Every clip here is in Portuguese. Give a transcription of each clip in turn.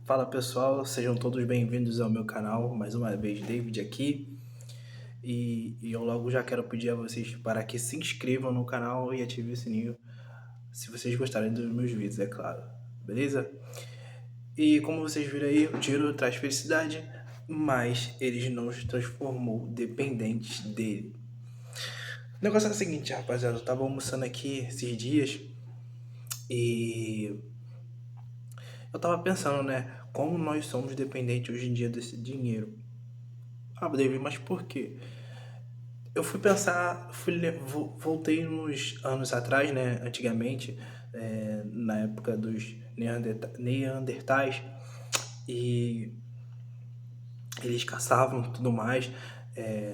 Fala pessoal, sejam todos bem-vindos ao meu canal, mais uma vez David aqui. E eu logo já quero pedir a vocês para que se inscrevam no canal e ativem o sininho, se vocês gostarem dos meus vídeos, é claro, beleza? E como vocês viram aí, o dinheiro traz felicidade, mas ele não nos transformou dependentes dele. O negócio é o seguinte, rapaziada, eu tava almoçando aqui esses dias e eu tava pensando, né, como nós somos dependentes hoje em dia desse dinheiro. Ah, David, mas por quê? Eu fui pensar, voltei uns anos atrás, né, antigamente, na época dos Neandertais, e eles caçavam e tudo mais,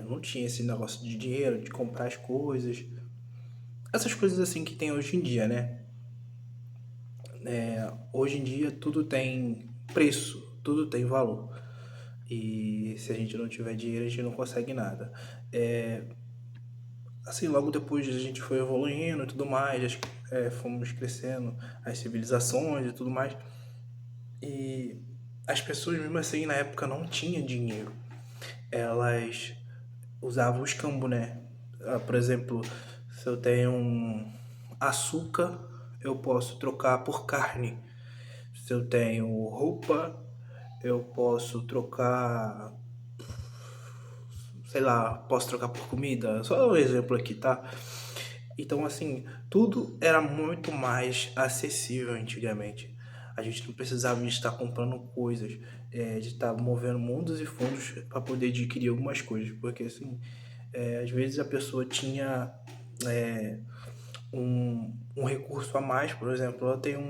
não tinha esse negócio de dinheiro, de comprar as coisas, essas coisas assim que tem hoje em dia, né? Hoje em dia tudo tem preço, tudo tem valor. E se a gente não tiver dinheiro, a gente não consegue nada. Assim, logo depois a gente foi evoluindo e tudo mais, fomos crescendo, as civilizações e tudo mais. E as pessoas, mesmo assim, na época não tinham dinheiro. Elas usavam o escambo, né? Por exemplo, se eu tenho um açúcar, eu posso trocar por carne. Se eu tenho roupa, eu posso trocar, sei lá, posso trocar por comida. Só um exemplo aqui, tá? Então, assim, tudo era muito mais acessível antigamente. A gente não precisava de estar comprando coisas, de estar movendo mundos e fundos para poder adquirir algumas coisas, porque, assim, às vezes a pessoa tinha um recurso a mais, por exemplo, eu tenho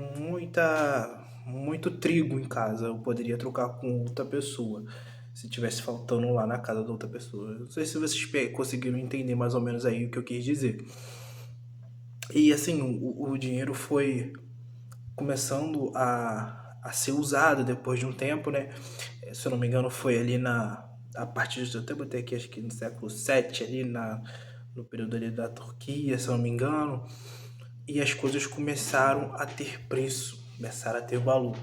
muito trigo em casa, eu poderia trocar com outra pessoa, se tivesse faltando lá na casa da outra pessoa. Não sei se vocês conseguiram entender mais ou menos aí o que eu quis dizer. E assim, o dinheiro foi começando a ser usado depois de um tempo, né? Se eu não me engano, foi ali a partir de, eu até botei aqui, acho que no século VII, ali no período ali da Turquia, se eu não me engano, e as coisas começaram a ter preço, começaram a ter valor.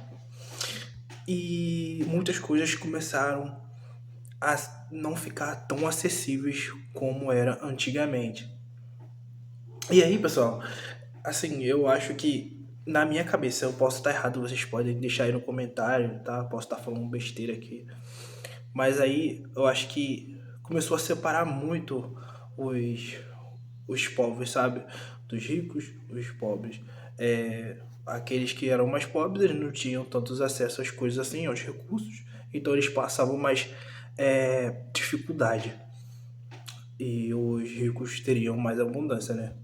E muitas coisas começaram a não ficar tão acessíveis como era antigamente. E aí, pessoal, assim, eu acho que na minha cabeça, eu posso estar errado, vocês podem deixar aí no comentário, tá? Posso estar falando besteira aqui. Mas aí eu acho que começou a separar muito os, os povos, sabe? Dos ricos, os pobres. Aqueles que eram mais pobres, eles não tinham tantos acessos às coisas assim, aos recursos, então eles passavam mais dificuldade. E os ricos teriam mais abundância, né?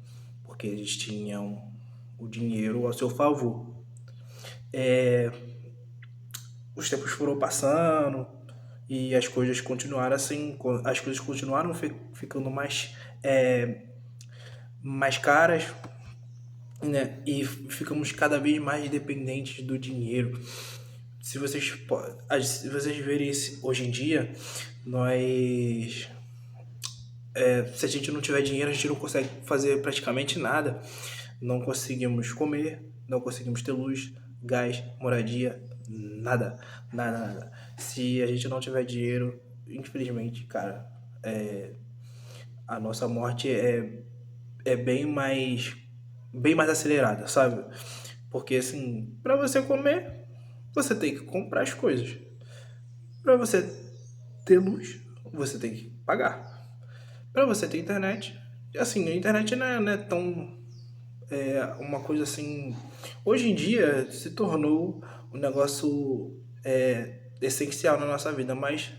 Porque eles tinham o dinheiro a seu favor. Os tempos foram passando e as coisas continuaram assim, as coisas continuaram ficando mais caras, né? E ficamos cada vez mais dependentes do dinheiro. Se vocês verem isso hoje em dia, nós se a gente não tiver dinheiro, a gente não consegue fazer praticamente nada. Não conseguimos comer, não conseguimos ter luz, gás, moradia, nada, nada, nada. Se a gente não tiver dinheiro, infelizmente, cara, a nossa morte é bem mais acelerada, sabe? Porque assim, para você comer, você tem que comprar as coisas. Para você ter luz, você tem que pagar. Para você ter internet, assim, a internet não é tão uma coisa assim. Hoje em dia se tornou um negócio essencial na nossa vida, mas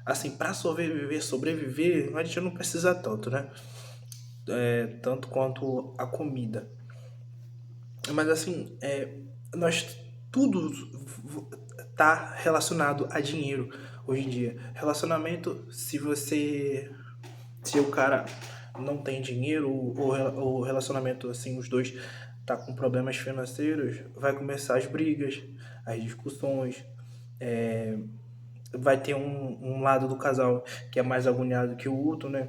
assim, para sobreviver, a gente não precisa tanto, né? Tanto quanto a comida. Mas assim, nós tudo tá relacionado a dinheiro hoje em dia. Relacionamento, se o cara não tem dinheiro, o relacionamento, assim, os dois tá com problemas financeiros, vai começar as brigas, as discussões, vai ter um lado do casal que é mais agoniado que o outro, né?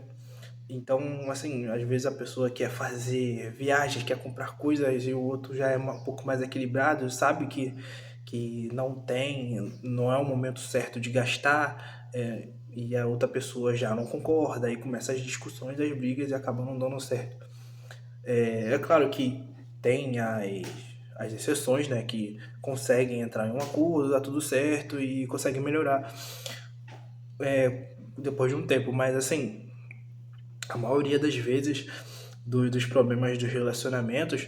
Então, assim, às vezes a pessoa quer fazer viagens, quer comprar coisas e o outro já é um pouco mais equilibrado, sabe que não é o momento certo de gastar, e a outra pessoa já não concorda, aí começa as discussões, as brigas e acabam não dando certo. É claro que tem as exceções, né, que conseguem entrar em um acordo, dá tudo certo e conseguem melhorar depois de um tempo, mas assim, a maioria das vezes dos problemas dos relacionamentos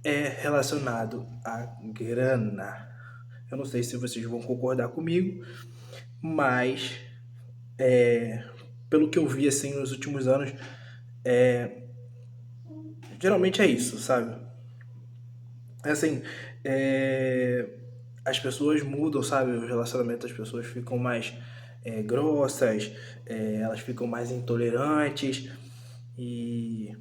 é relacionado à grana. Eu não sei se vocês vão concordar comigo, mas pelo que eu vi assim nos últimos anos, geralmente é isso, sabe? Assim, as pessoas mudam, sabe? Os relacionamentos das pessoas ficam mais grossas, elas ficam mais intolerantes e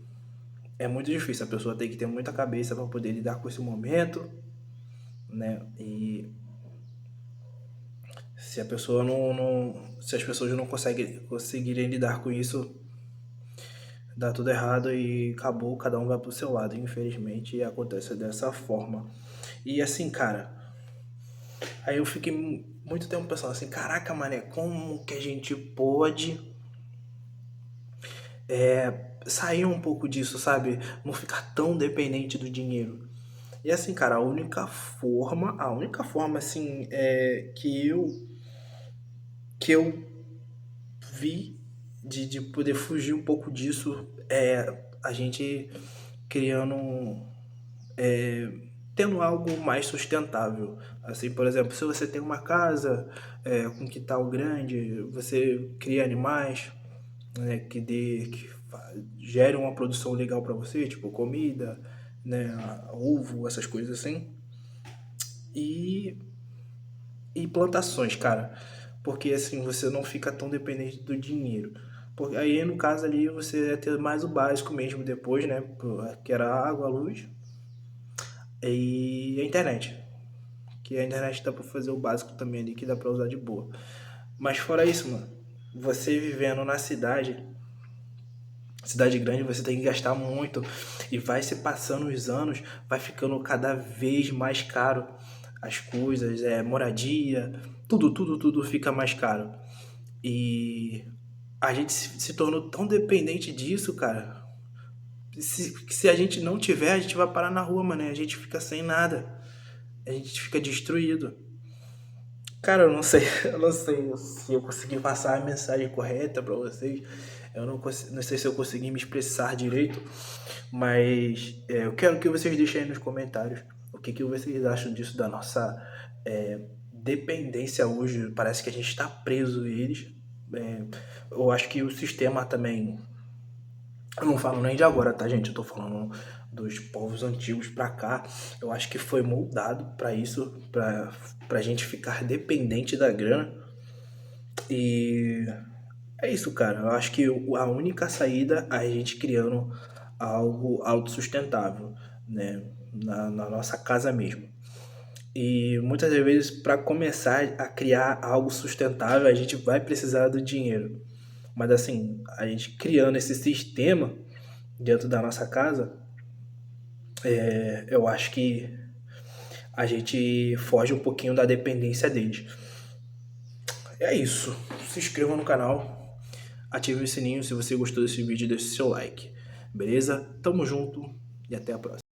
é muito difícil. A pessoa tem que ter muita cabeça para poder lidar com esse momento, né? E se a pessoa se as pessoas não conseguirem lidar com isso, dá tudo errado e acabou, cada um vai pro seu lado, infelizmente, e acontece dessa forma. E assim, cara, aí eu fiquei muito tempo pensando assim, caraca, mané, como que a gente pode sair um pouco disso, sabe? Não ficar tão dependente do dinheiro. E assim, cara, a única forma assim, que eu vi de poder fugir um pouco disso é a gente criando, tendo algo mais sustentável. Assim, por exemplo, se você tem uma casa com quintal grande, você cria animais, né, gere uma produção legal para você, tipo comida, né, ovo, essas coisas assim. E plantações, cara. Porque assim, você não fica tão dependente do dinheiro. Porque aí, no caso ali, você ia ter mais o básico mesmo depois, né? Que era a água, a luz e a internet. Que a internet dá pra fazer o básico também ali, que dá pra usar de boa. Mas fora isso, mano, você vivendo na cidade grande, você tem que gastar muito. E vai se passando os anos, vai ficando cada vez mais caro as coisas, moradia, tudo fica mais caro. E a gente se tornou tão dependente disso, cara. Se a gente não tiver, a gente vai parar na rua, mano. A gente fica sem nada. A gente fica destruído. Cara, eu não sei, eu não sei se eu consegui passar a mensagem correta pra vocês. Eu não sei se eu consegui me expressar direito, mas eu quero que vocês deixem aí nos comentários o que vocês acham disso, da nossa dependência hoje. Parece que a gente está preso a eles. Eu acho que o sistema também. Eu não falo nem de agora, tá, gente? Eu tô falando dos povos antigos pra cá. Eu acho que foi moldado pra isso, pra gente ficar dependente da grana. E é isso, cara. Eu acho que a única saída é a gente criando algo autossustentável, né? Na nossa casa mesmo. E muitas das vezes, para começar a criar algo sustentável, a gente vai precisar do dinheiro. Mas assim, a gente criando esse sistema dentro da nossa casa, eu acho que a gente foge um pouquinho da dependência deles. É isso. Se inscreva no canal, ative o sininho. Se você gostou desse vídeo, deixe seu like. Beleza? Tamo junto e até a próxima.